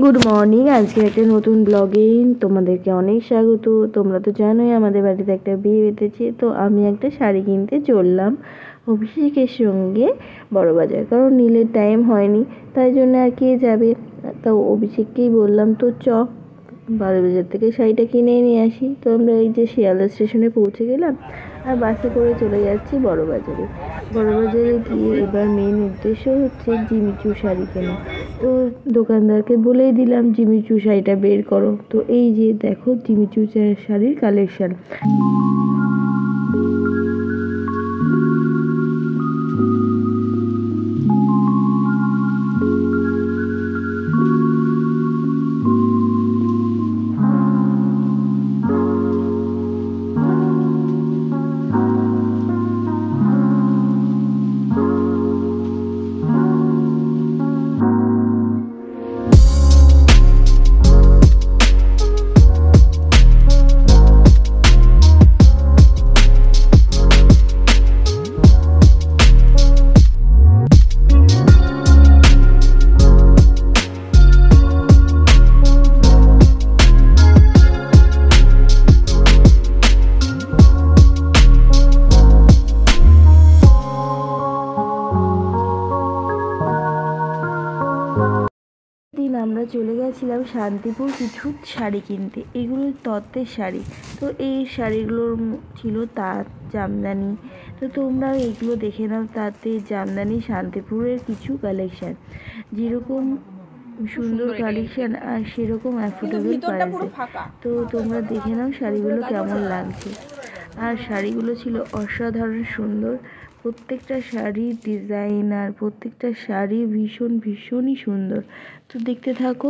Good morning. আজকে একটা নতুন ব্লগে তোমাদেরকে অনেক স্বাগত। তোমরা তো জানোই আমাদের বাড়িতে একটা বিয়ে বেঁধেছে, তো আমি একটা শাড়ি কিনতে চললাম অভিষেকের সঙ্গে বড়বাজার, কারণ নীলের টাইম হয়নি, তাই জন্য আর কে যাবে। তো অভিষেককেই বললাম তো চ বড়বাজার থেকে শাড়িটা কিনে নিয়ে আসি। তো আমরা এই যে শিয়ালদা স্টেশনে পৌঁছে গেলাম আর বাসে করে চলে যাচ্ছি বড়বাজারে। বড়বাজারে গিয়ে এবার মেন উদ্দেশ্য হচ্ছে জিমিচু শাড়ি কেনা। তো দোকানদারকে বলেই দিলাম জিমিচু শাড়িটা বের করো। তো এই যে দেখো জিমিচু শাড়ির কালেকশন। দিন আমরা চলে গেছিলাম শান্তিপুর কিছু শাড়ি কিনতে। এগুলো তত্ত্বের শাড়ি। তো এই শাড়িগুলোর ছিল তাঁত জামদানি। তো তোমরা এগুলো দেখে নাও, তাঁতের জামদানি শান্তিপুরের কিছু কালেকশান, যেরকম সুন্দর কালেকশান আর সেরকম অ্যাফোর্ডেবল প্রাইসে। তো তোমরা দেখে নাও শাড়িগুলো কেমন লাগছে। আর শাড়িগুলো ছিল অসাধারণ সুন্দর। প্রত্যেকটা শাড়ির ডিজাইন আর প্রত্যেকটা শাড়ি ভীষণই সুন্দর। তো দেখতে থাকো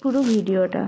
পুরো ভিডিওটা।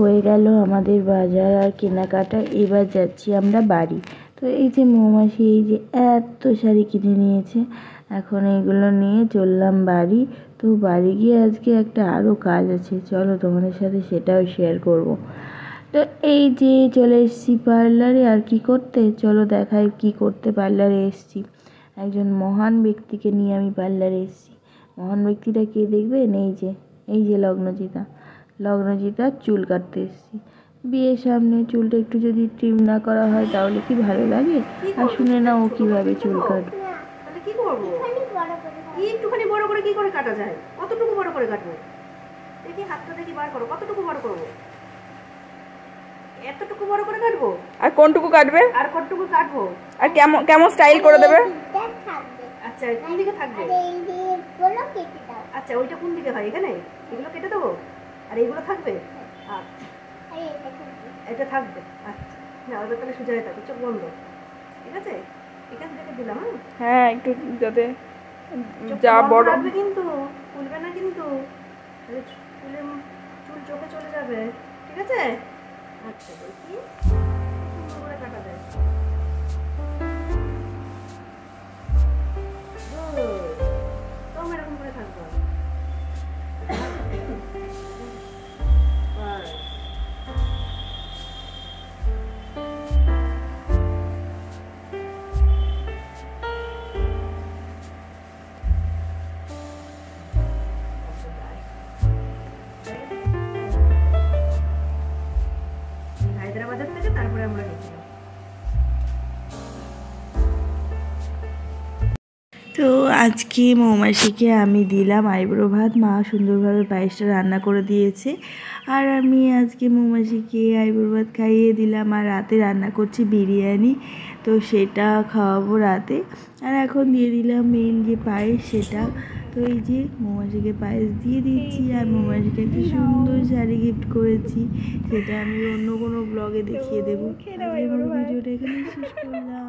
হয়ে গেল আমাদের বাজার আর কেনাকাটা। এবার যাচ্ছি আমরা বাড়ি। তো এই যে মৌমাছি এই যে এত শাড়ি কিনে নিয়েছে, এখন এইগুলো নিয়ে চললাম বাড়ি। তো বাড়ি গিয়ে আজকে একটা আরও কাজ আছে, চলো তোমাদের সাথে সেটাও শেয়ার করব। তো এই যে চলে এসেছি পার্লারে। আর কি করতে, চলো দেখাই কি করতে পার্লারে এসেছি। একজন মহান ব্যক্তিকে নিয়ে আমি পার্লারে এসেছি। মহান ব্যক্তিটা কে দেখবেন, এই যে লগ্নজিতার চুল কাটতে এসেছি। বিয়ের সামনে চুলটা একটু যদি ট্রিম না করা হয় তাহলে কি ভালো লাগে? আর শুনে না ও কিভাবে চুল কাটে। তাহলে কি করব? একটুখানি বড় করে কি করে কাটা যায়? কতটুকু বড় করে কাটবো? দেখি হাতটা দেখি বার করো, কতটুকু বড় করবো? এতটুকু বড় করে কাটবো? আর কোনটুকু কাটবে? আর কতটুকু কাটবো? আর কেমন কেমন স্টাইল করে দেবে? আচ্ছা কোন দিকে থাকবে? আচ্ছা ওইটা কোন দিকে হয়? এখানে এগুলো কেটে দেবো আর এইগুলো থাকবে? আচ্ছা এটা থাকবে। আচ্ছা না ওটা তাহলে সোজা হয়ে থাকবে, চোখ বন্ধ। ঠিক আছে, এখান থেকে দিলাম। হ্যাঁ একটু যাতে চোখ যা বন্ধ বড় রাখবে কিন্তু, খুলবে না কিন্তু, চুল চোখে চলে যাবে। ঠিক আছে? আচ্ছা দেখি সুন্দর করে কাটা যায়। তো এরকম করে থাকবো। হায়দ্রাবাদের থেকে তারপরে আমরা গেছিলাম। তো আজকে মৌমাছিকে আমি দিলাম আইব্রো ভাত। মা সুন্দরভাবে পায়েসটা রান্না করে দিয়েছে, আর আমি আজকে মৌমাছিকে আইব্রো ভাত খাইয়ে দিলাম। আর রাতে রান্না করছি বিরিয়ানি, তো সেটা খাওয়াবো রাতে। আর এখন দিয়ে দিলাম মেন যে পায়েস, সেটা। তো এই যে মৌমাছিকে পায়েস দিয়ে দিচ্ছি, আর মৌমাছিকে একটা সুন্দর শাড়ি গিফট করেছি, সেটা আমি অন্য কোনো ব্লগে দেখিয়ে দেবো। ভিডিওটা এখানে শেষ করলাম।